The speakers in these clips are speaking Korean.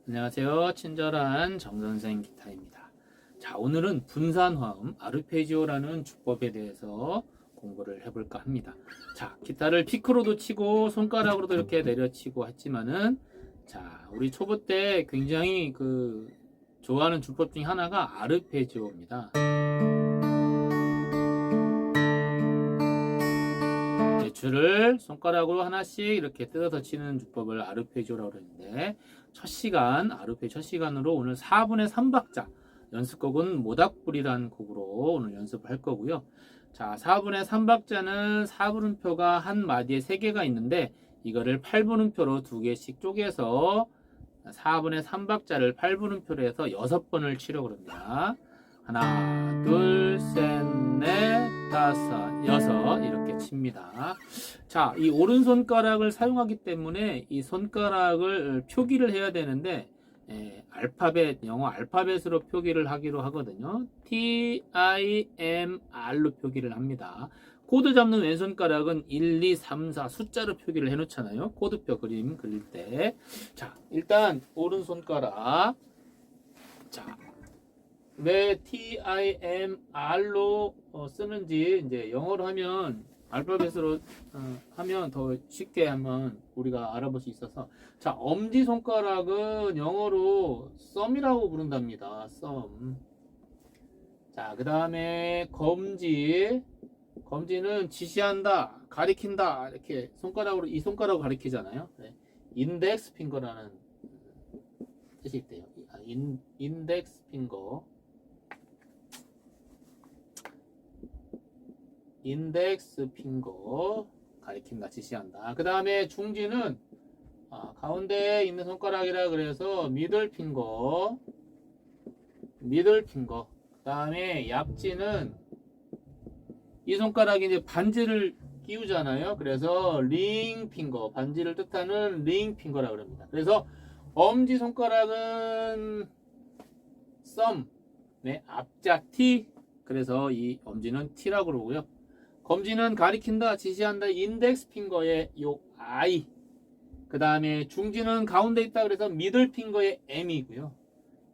안녕하세요. 친절한 정선생 기타입니다. 자, 오늘은 분산화음 아르페지오라는 주법에 대해서 공부를 해볼까 합니다. 자, 기타를 피크로도 치고 손가락으로도 이렇게 내려치고 했지만은, 자, 우리 초보 때 굉장히 좋아하는 주법 중에 하나가 아르페지오입니다. 줄을 손가락으로 하나씩 이렇게 뜯어서 치는 주법을 아르페지오라고 그러는데, 첫 시간으로 오늘 4분의 3박자 연습곡은 모닥불이라는 곡으로 오늘 연습을 할 거고요. 자, 4분의 3박자는 4분음표가 한 마디에 3개가 있는데 이거를 8분음표로 2개씩 쪼개서 4분의 3박자를 8분음표로 해서 6번을 치려고 합니다. 하나, 둘, 셋, 넷, 다섯, 여섯 이렇게 칩니다. 자, 이 오른손가락을 사용하기 때문에 이 손가락을 표기를 해야 되는데 영어 알파벳으로 표기를 하기로 하거든요. TIMR로 표기를 합니다. 코드 잡는 왼손가락은 1, 2, 3, 4 숫자로 표기를 해놓잖아요. 코드표 그림 그릴 때. 자, 일단 오른손가락. 자, 왜 TIMR로 쓰는지 이제 영어로 하면 알파벳으로 하면 더 쉽게 한번 우리가 알아볼 수 있어서, 자, 엄지손가락은 영어로 thumb이라고 부른답니다. thumb. 자, 그 다음에 검지는 지시한다, 가리킨다, 이렇게 손가락으로 이 손가락을 가리키잖아요. 네. 인덱스 핑거라는 뜻이 있대요. 인덱스 핑거. 인덱스 핑거 가리킨다, 지시한다. 그 다음에 중지는 가운데에 있는 손가락이라 그래서 미들 핑거. 그 다음에 약지는 이 손가락이 이제 반지를 끼우잖아요. 그래서 링 핑거, 반지를 뜻하는 링 핑거라고 합니다. 그래서 엄지 손가락은 썸, 네, 앞자 T. 그래서 이 엄지는 T라고 그러고요. 검지는 가리킨다, 지시한다, 인덱스 핑거의 요 I. 그 다음에 중지는 가운데 있다 그래서 미들 핑거의 M이고요.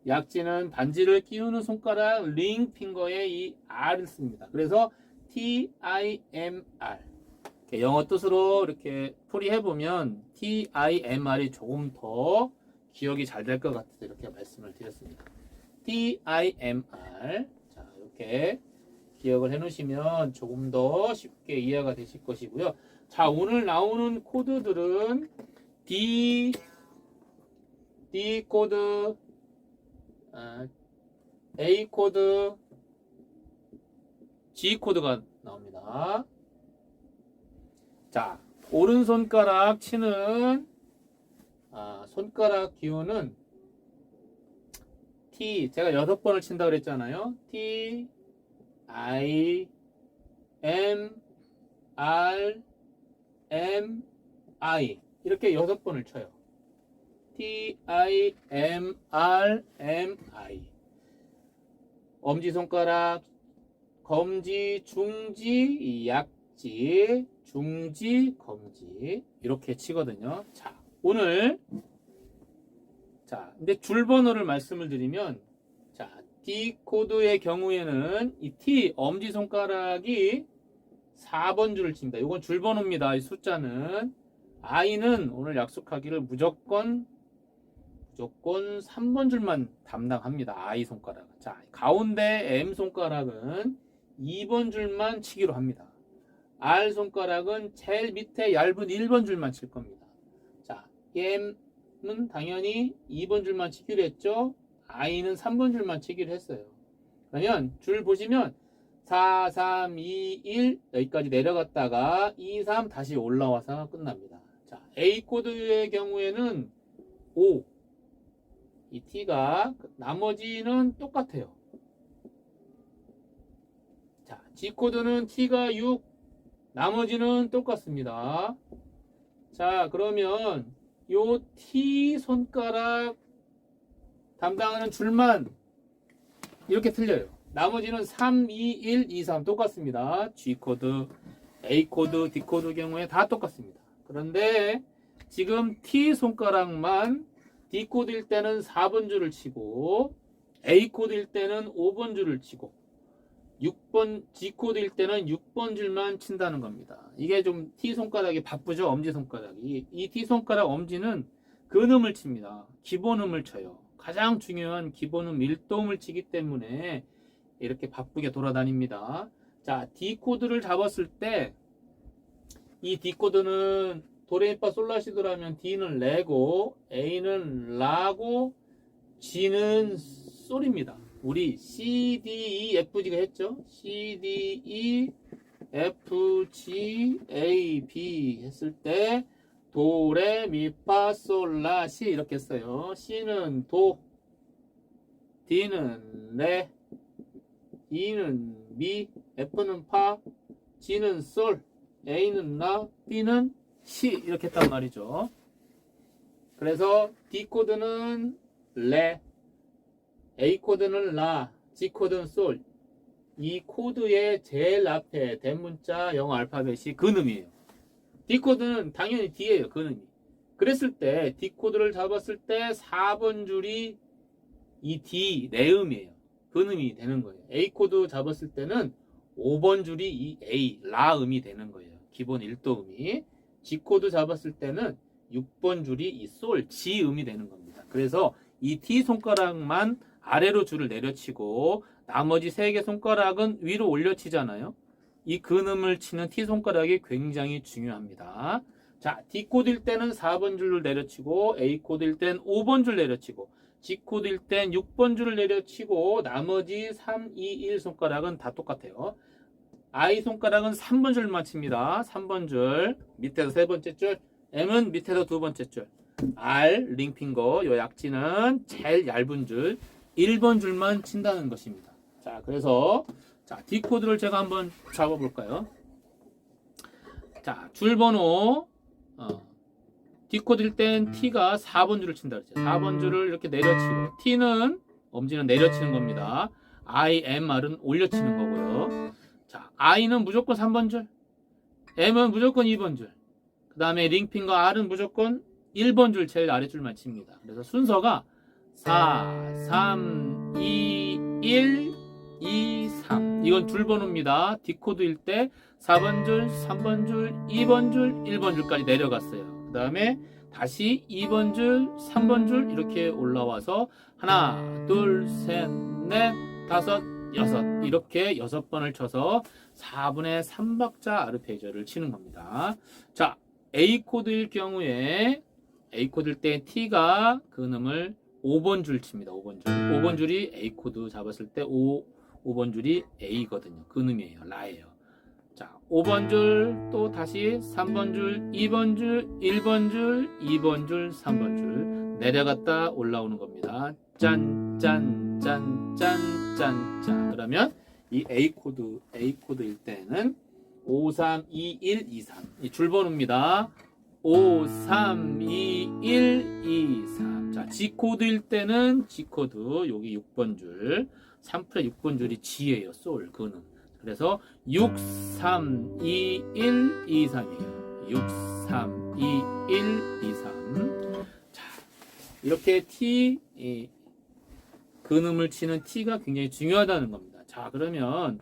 약지는 반지를 끼우는 손가락 링 핑거의 이 R을 씁니다. 그래서 TIMR. 영어 뜻으로 이렇게 풀이해보면 TIMR이 조금 더 기억이 잘 될 것 같아서 이렇게 말씀을 드렸습니다. TIMR. 자, 이렇게 기억을 해놓으시면 조금 더 쉽게 이해가 되실 것이고요. 자, 오늘 나오는 코드들은 D 코드, A 코드, G 코드가 나옵니다. 자, 오른손가락 치는 손가락 기호는 T, 제가 6번을 친다 그랬잖아요. T, I, M, R, M, I 이렇게 6번을 쳐요. T, I, M, R, M, I. 엄지손가락, 검지, 중지, 약지, 중지, 검지 이렇게 치거든요. 자, 근데 줄번호를 말씀을 드리면, 자, D 코드의 경우에는 이 T 엄지손가락이 4번 줄을 칩니다. 이건 줄번호입니다. 이 숫자는. I는 오늘 약속하기를 무조건 3번 줄만 담당합니다. I 손가락은. 자, 가운데 M 손가락은 2번 줄만 치기로 합니다. R 손가락은 제일 밑에 얇은 1번 줄만 칠 겁니다. 자, M은 당연히 2번 줄만 치기로 했죠. I는 3번 줄만 치기로 했어요. 그러면 줄 보시면 4, 3, 2, 1 여기까지 내려갔다가 2, 3 다시 올라와서 끝납니다. 자, A 코드의 경우에는 5. 이 T가 나머지는 똑같아요. 자, G 코드는 T가 6. 나머지는 똑같습니다. 자, 그러면 요 T 손가락 담당하는 줄만 이렇게 틀려요. 나머지는 3, 2, 1, 2, 3 똑같습니다. G 코드, A 코드, D 코드 경우에 다 똑같습니다. 그런데 지금 T 손가락만 D 코드일 때는 4번 줄을 치고 A 코드일 때는 5번 줄을 치고 6번 G 코드일 때는 6번 줄만 친다는 겁니다. 이게 좀 T 손가락이 바쁘죠. 엄지 손가락이. 이 T 손가락 엄지는 근음을 칩니다. 기본음을 쳐요. 가장 중요한 기본음 1도음을 치기 때문에 이렇게 바쁘게 돌아다닙니다. 자, D 코드를 잡았을 때 이 D 코드는 도레미파 솔라시도라면 D는 레고 A는 라고 G는 솔입니다. 우리 C, D, E, F, G가 했죠? C, D, E, F, G, A, B 했을 때 도, 레, 미, 파, 솔, 라, 시 이렇게 했어요. C는 도, D는 레, E는 미, F는 파, G는 솔, A는 라, B는 시 이렇게 했단 말이죠. 그래서 D 코드는 레, A 코드는 라, G 코드는 솔. 이 코드의 제일 앞에 대문자 영어 알파벳이 근음이에요. D 코드는 당연히 D예요. 근음이. 그랬을 때 D 코드를 잡았을 때 4번 줄이 이 D 내음이에요. 근음이 되는 거예요. A 코드 잡았을 때는 5번 줄이 이 A 라음이 되는 거예요. 기본 1도음이. G 코드 잡았을 때는 6번 줄이 이 솔 G 음이 되는 겁니다. 그래서 이 T 손가락만 아래로 줄을 내려치고 나머지 3개 손가락은 위로 올려치잖아요. 이 근음을 치는 T 손가락이 굉장히 중요합니다. 자, D 코드일 때는 4번 줄을 내려치고 A 코드일 땐 5번 줄 내려치고 G 코드일 땐 6번 줄을 내려치고 나머지 3, 2, 1 손가락은 다 똑같아요. I 손가락은 3번 줄만 칩니다. 3번 줄 밑에서 세 번째 줄, M은 밑에서 두 번째 줄, R 링핑거 요 약지는 제일 얇은 줄 1번 줄만 친다는 것입니다. 자, 그래서 자, D 코드를 제가 한번 잡아볼까요? 자, 줄 번호 D 코드일 땐 T가 4번 줄을 친다 그랬죠. 4번 줄을 이렇게 내려치고 T는 엄지는 내려치는 겁니다. I, M, R은 올려치는 거고요. 자, I는 무조건 3번 줄, M은 무조건 2번 줄, 그 다음에 링핑거 R은 무조건 1번 줄 제일 아래줄만 칩니다. 그래서 순서가 4, 3, 2, 1, 2, 3 이건 줄 번호입니다. D 코드일 때 4번 줄, 3번 줄, 2번 줄, 1번 줄까지 내려갔어요. 그 다음에 다시 2번 줄, 3번 줄 이렇게 올라와서 하나, 둘, 셋, 넷, 다섯, 여섯 이렇게 6번을 쳐서 4분의 3박자 아르페지오를 치는 겁니다. 자, A 코드일 경우에 A 코드일 때 T가 근음을 5번 줄 칩니다. 5번 줄. 5번 줄이 A 코드 잡았을 때 5번 줄이 A거든요. 근음이에요. 라예요. 자, 5번 줄, 또 다시 3번 줄, 2번 줄, 1번 줄, 2번 줄, 3번 줄 내려갔다 올라오는 겁니다. 짠, 짠, 짠, 짠, 짠, 짠. 그러면 이 A 코드일 때는 5, 3, 2, 1, 2, 3. 이 줄번호입니다. 5, 3, 2, 1, 2, 3. 자, G 코드일 때는 G 코드, 여기 6번 줄. 3프레 6번 줄이 G예요. 솔, 근음. 그래서 6, 3, 2, 1, 2, 3이에요. 6, 3, 2, 1, 2, 3. 자, 이렇게 T, 근음을 치는 T가 굉장히 중요하다는 겁니다. 자, 그러면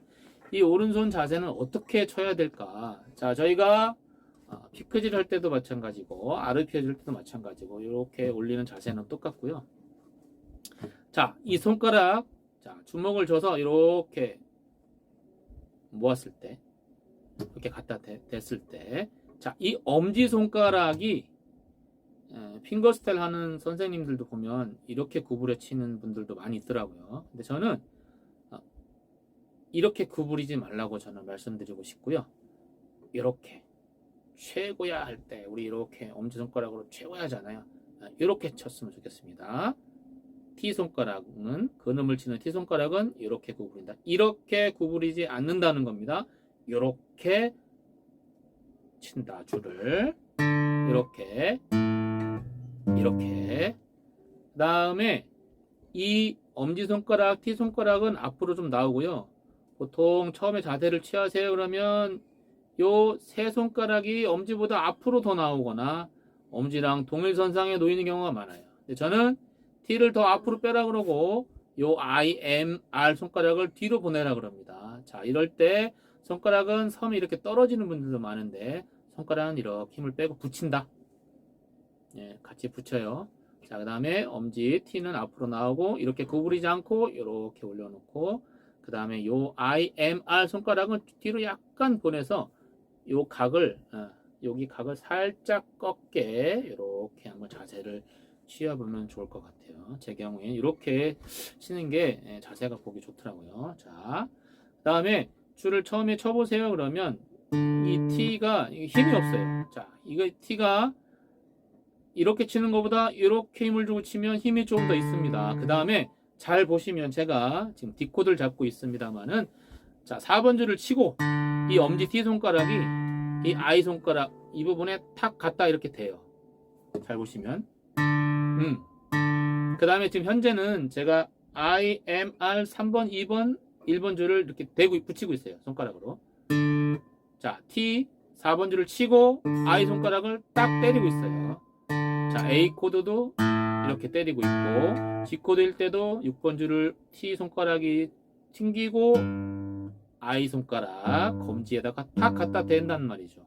이 오른손 자세는 어떻게 쳐야 될까? 자, 저희가 피크질 할 때도 마찬가지고 아르페지오 할 때도 마찬가지고 이렇게 올리는 자세는 똑같고요. 자, 이 손가락 자, 주먹을 줘서 이렇게 모았을 때 이렇게 갖다 댔을 때 자, 이 엄지손가락이 핑거스타일 하는 선생님들도 보면 이렇게 구부려 치는 분들도 많이 있더라고요. 근데 저는 이렇게 구부리지 말라고 저는 말씀드리고 싶고요. 이렇게 최고야 할 때 우리 이렇게 엄지손가락으로 최고야 하잖아요. 이렇게 쳤으면 좋겠습니다. T손가락은 근음을 치는 T손가락은 이렇게 구부린다. 이렇게 구부리지 않는다는 겁니다. 이렇게 친다. 줄을 이렇게 그 다음에 이 엄지손가락 T손가락은 앞으로 좀 나오고요. 보통 처음에 자세를 취하세요 그러면 요 세 손가락이 엄지보다 앞으로 더 나오거나 엄지랑 동일선상에 놓이는 경우가 많아요. 저는 T를 더 앞으로 빼라 그러고 요 I, M, R 손가락을 뒤로 보내라 그럽니다. 자, 이럴 때 손가락은 섬이 이렇게 떨어지는 분들도 많은데 손가락은 이렇게 힘을 빼고 붙인다. 예, 같이 붙여요. 자, 그 다음에 엄지 T는 앞으로 나오고 이렇게 구부리지 않고 이렇게 올려놓고 그 다음에 요 I, M, R 손가락은 뒤로 약간 보내서 요 각을 여기 각을 살짝 꺾게 이렇게 한번 자세를 취해보면 좋을 것 같아요. 제 경우에 이렇게 치는 게 자세가 보기 좋더라고요. 자, 그 다음에 줄을 처음에 쳐보세요. 그러면 이 T가 힘이 없어요. 자, 이거 T가 이렇게 치는 것보다 이렇게 힘을 주고 치면 힘이 좀 더 있습니다. 그 다음에 잘 보시면 제가 지금 D코드를 잡고 있습니다만은 자, 4번 줄을 치고 이 엄지 T 손가락이 이 I 손가락 이 부분에 탁 갖다 이렇게 대요. 잘 보시면 그 다음에 지금 현재는 제가 I, M, R 3번, 2번, 1번 줄을 이렇게 대고 붙이고 있어요. 손가락으로. 자, T 4번 줄을 치고 I 손가락을 딱 때리고 있어요. 자, A 코드도 이렇게 때리고 있고 G 코드일 때도 6번 줄을 T 손가락이 튕기고 I 손가락 검지에다가 탁 갖다 댄단 말이죠.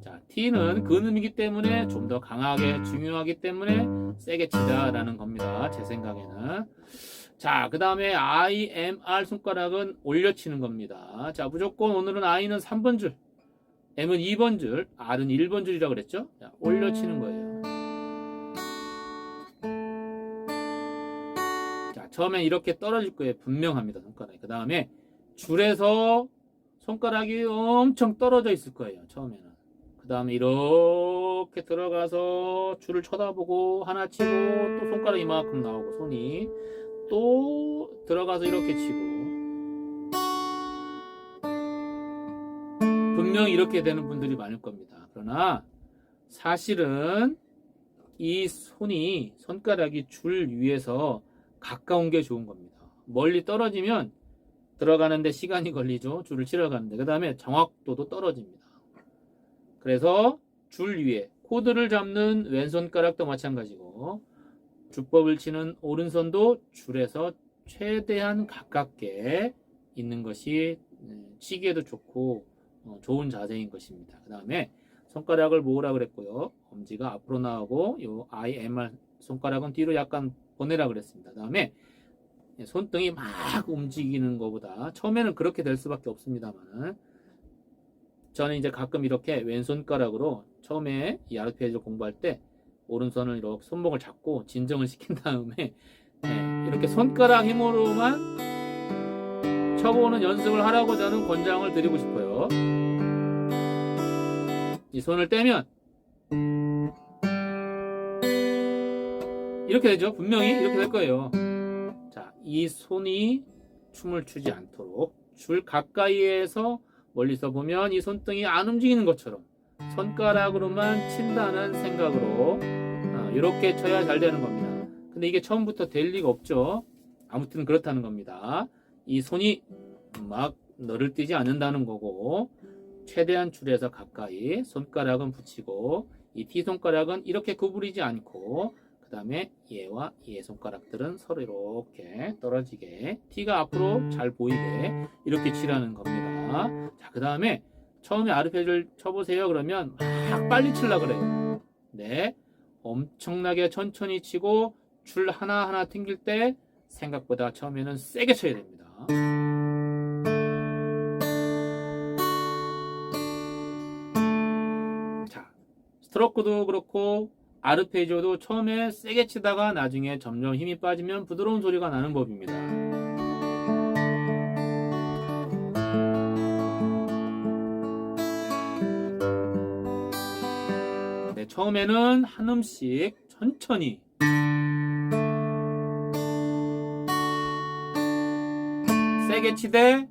자, T는 근음이기 때문에 좀 더 강하게 중요하기 때문에 세게 치자라는 겁니다. 제 생각에는. 자, 그 다음에 I, M, R 손가락은 올려 치는 겁니다. 자, 무조건 오늘은 I는 3번 줄, M은 2번 줄, R은 1번 줄이라고 그랬죠? 자, 올려 치는 거예요. 자, 처음엔 이렇게 떨어질 거예요. 분명합니다. 손가락이. 그 다음에 줄에서 손가락이 엄청 떨어져 있을 거예요. 처음에는. 그 다음에 이렇게 들어가서 줄을 쳐다보고 하나 치고 또 손가락 이만큼 나오고 손이 또 들어가서 이렇게 치고 분명히 이렇게 되는 분들이 많을 겁니다. 그러나 사실은 이 손가락이 줄 위에서 가까운 게 좋은 겁니다. 멀리 떨어지면 들어가는데 시간이 걸리죠. 줄을 치러 가는데. 그 다음에 정확도도 떨어집니다. 그래서 줄 위에 코드를 잡는 왼손가락도 마찬가지고 주법을 치는 오른손도 줄에서 최대한 가깝게 있는 것이 치기에도 좋고 좋은 자세인 것입니다. 그 다음에 손가락을 모으라 그랬고요. 엄지가 앞으로 나오고 요 I, M, R 손가락은 뒤로 약간 보내라 그랬습니다. 그 다음에 손등이 막 움직이는 것보다 처음에는 그렇게 될 수밖에 없습니다만 저는 이제 가끔 이렇게 왼손가락으로 처음에 이 아르페지오를 공부할 때 오른손을 이렇게 손목을 잡고 진정을 시킨 다음에 이렇게 손가락 힘으로만 쳐보는 연습을 하라고 저는 권장을 드리고 싶어요. 이 손을 떼면 이렇게 되죠. 분명히 이렇게 될 거예요. 자, 이 손이 춤을 추지 않도록 줄 가까이에서 멀리서 보면 이 손등이 안 움직이는 것처럼 손가락으로만 친다는 생각으로 이렇게 쳐야 잘 되는 겁니다. 근데 이게 처음부터 될 리가 없죠. 아무튼 그렇다는 겁니다. 이 손이 막 너를 뛰지 않는다는 거고 최대한 줄에서 가까이 손가락은 붙이고 이 T 손가락은 이렇게 구부리지 않고 그 다음에 얘와 얘 손가락들은 서로 이렇게 떨어지게 T가 앞으로 잘 보이게 이렇게 치라는 겁니다. 자, 그 다음에 처음에 아르페지오를 쳐보세요. 그러면 막 빨리 치려고 그래요. 네, 엄청나게 천천히 치고 줄 하나하나 튕길 때 생각보다 처음에는 세게 쳐야 됩니다. 자, 스트로크도 그렇고 아르페지오도 처음에 세게 치다가 나중에 점점 힘이 빠지면 부드러운 소리가 나는 법입니다. 네, 처음에는 한 음씩 천천히 세게 치되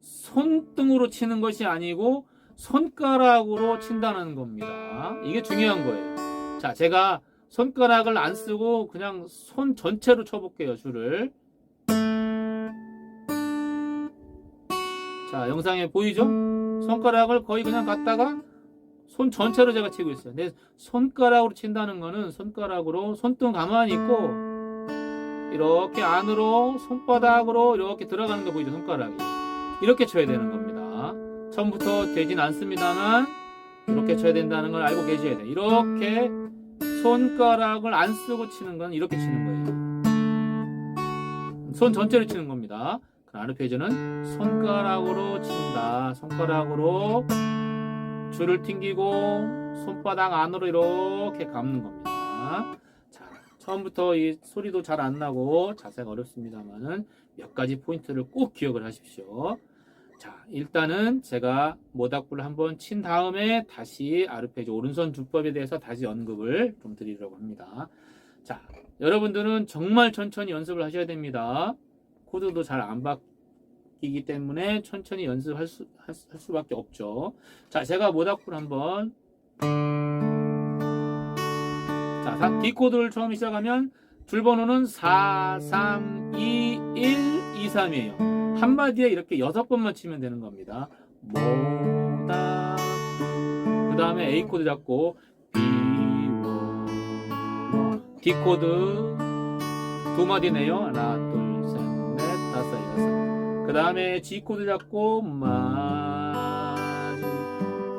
손등으로 치는 것이 아니고 손가락으로 친다는 겁니다. 이게 중요한 거예요. 자, 제가 손가락을 안 쓰고 그냥 손 전체로 쳐볼게요. 줄을. 자, 영상에 보이죠? 손가락을 거의 그냥 갖다가 손 전체로 제가 치고 있어요. 근데 손가락으로 친다는 거는 손가락으로 손등 가만히 있고 이렇게 안으로 손바닥으로 이렇게 들어가는 거 보이죠? 손가락이 이렇게 쳐야 되는 겁니다. 처음부터 되진 않습니다만 이렇게 쳐야 된다는 걸 알고 계셔야 돼요. 이렇게 손가락을 안 쓰고 치는 건 이렇게 치는 거예요. 손 전체를 치는 겁니다. 아르페지오는 손가락으로 친다. 손가락으로 줄을 튕기고 손바닥 안으로 이렇게 감는 겁니다. 자, 처음부터 이 소리도 잘 안 나고 자세가 어렵습니다만은 몇 가지 포인트를 꼭 기억을 하십시오. 자, 일단은 제가 모닥불을 한번 친 다음에 다시 아르페지오 오른손 주법에 대해서 다시 언급을 좀 드리려고 합니다. 자, 여러분들은 정말 천천히 연습을 하셔야 됩니다. 코드도 잘 안 바뀌기 때문에 천천히 연습할 수밖에 없죠. 자, 제가 모닥불 한번 자, D 코드를 처음 시작하면 줄 번호는 4, 3, 2, 1, 2, 3이에요. 한마디에 이렇게 6번만 치면 되는 겁니다. 모닥불 그 다음에 A 코드 잡고 비워 D 코드 두 마디네요. 하나, 둘, 셋, 넷, 다섯, 여섯. 그 다음에 G 코드 잡고 마주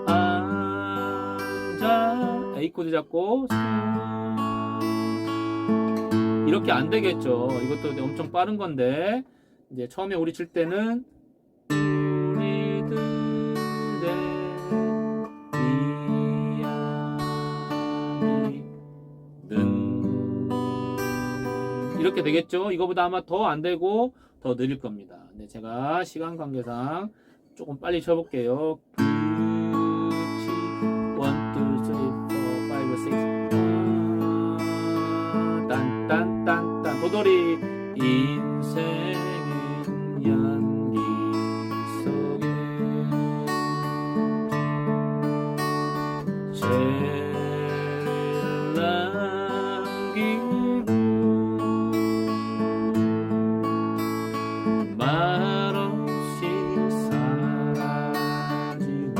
앉아 A 코드 잡고 이렇게 안 되겠죠. 이것도 엄청 빠른 건데 이제 처음에 우리 칠 때는 우리들의 이야기는 이렇게 되겠죠. 이거보다 아마 더 안 되고 더 느릴 겁니다. 근데 제가 시간 관계상 조금 빨리 쳐볼게요. 9, 7, 1, 2, 3, 4, 5, 6 딴딴딴딴 도돌이 인생은 연기 속에 제일 남기고 말없이 사라지고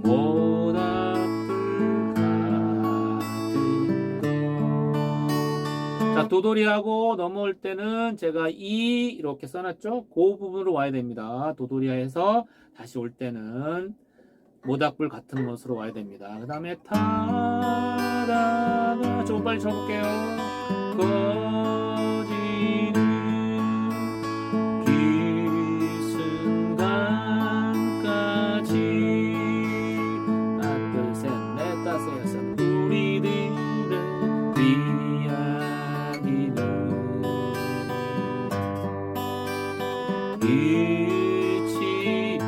모닥불 같은 거. 자, 도돌이하고 넘어올 때는 제가 이 이렇게 써놨죠? 그 부분으로 와야 됩니다. 도돌이에서 다시 올 때는 모닥불 같은 것으로 와야 됩니다. 그 다음에 타다가 조금 빨리 쳐볼게요. 꺼지는 뒷순간까지 하나 둘 셋 넷 다섯 여섯 우리들의 이야기는 끝이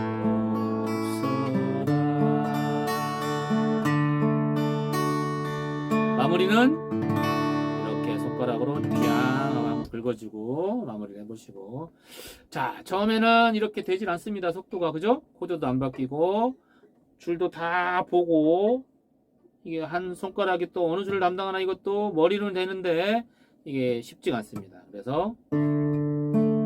없어라. 마무리는 이렇게 손가락으로 쫙 한번 긁어주고 마무리를 해보시고. 자, 처음에는 이렇게 되질 않습니다. 속도가 그죠? 코드도 안 바뀌고 줄도 다 보고 이게 한 손가락이 또 어느 줄을 담당하나 이것도 머리로는 되는데 이게 쉽지가 않습니다. 그래서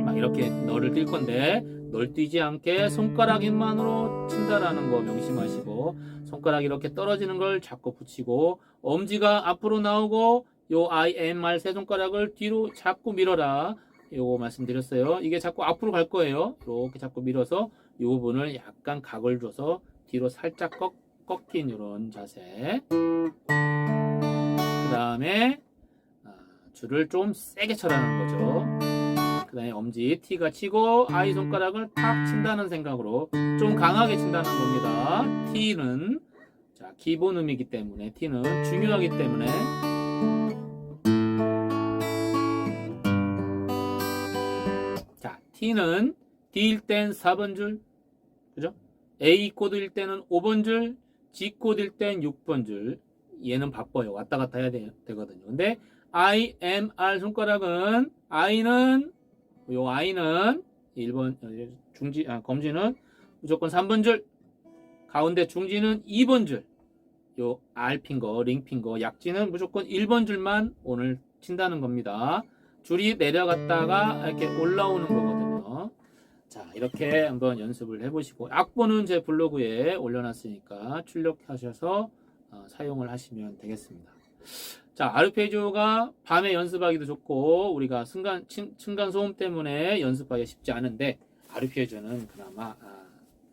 막 이렇게 널을 뛸 건데 널 뛰지 않게 손가락 힘만으로 친다라는 거 명심하시고 손가락이 이렇게 떨어지는 걸 잡고 붙이고 엄지가 앞으로 나오고 요 IMR 세 손가락을 뒤로 자꾸 밀어라. 요거 말씀드렸어요. 이게 자꾸 앞으로 갈 거예요. 이렇게 자꾸 밀어서 이 부분을 약간 각을 줘서 뒤로 살짝 꺾인 이런 자세. 그 다음에 줄을 좀 세게 쳐라는 거죠. 그 다음에 엄지 T가 치고 I 손가락을 탁 친다는 생각으로 좀 강하게 친다는 겁니다. T는 자 기본음이기 때문에 T는 중요하기 때문에 자 T는 D일 땐 4번 줄 그죠? A 코드일 때는 5번 줄 G 코드일 땐 6번 줄 얘는 바빠요. 왔다 갔다 해야 되거든요. 근데 I, M, R 손가락은 I는 1번 검지는 무조건 3번 줄 가운데 중지는 2번 줄 요 R 핑거, 링 핑거, 약지는 무조건 1번 줄만 오늘 친다는 겁니다. 줄이 내려갔다가 이렇게 올라오는 거거든요. 자, 이렇게 한번 연습을 해보시고 악보는 제 블로그에 올려놨으니까 출력하셔서 사용을 하시면 되겠습니다. 자, 아르페지오가 밤에 연습하기도 좋고 우리가 층간 소음 때문에 연습하기 쉽지 않은데 아르페지오는 그나마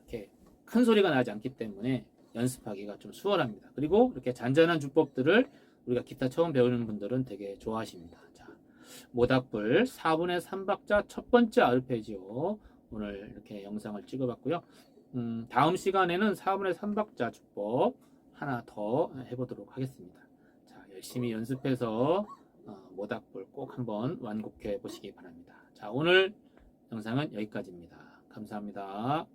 이렇게 큰 소리가 나지 않기 때문에 연습하기가 좀 수월합니다. 그리고 이렇게 잔잔한 주법들을 우리가 기타 처음 배우는 분들은 되게 좋아하십니다. 자, 모닥불 4분의 3박자 첫 번째 아르페지오 오늘 이렇게 영상을 찍어봤고요. 다음 시간에는 4분의 3박자 주법 하나 더 해보도록 하겠습니다. 자, 열심히 연습해서 모닥불 꼭 한번 완곡해 보시기 바랍니다. 자, 오늘 영상은 여기까지입니다. 감사합니다.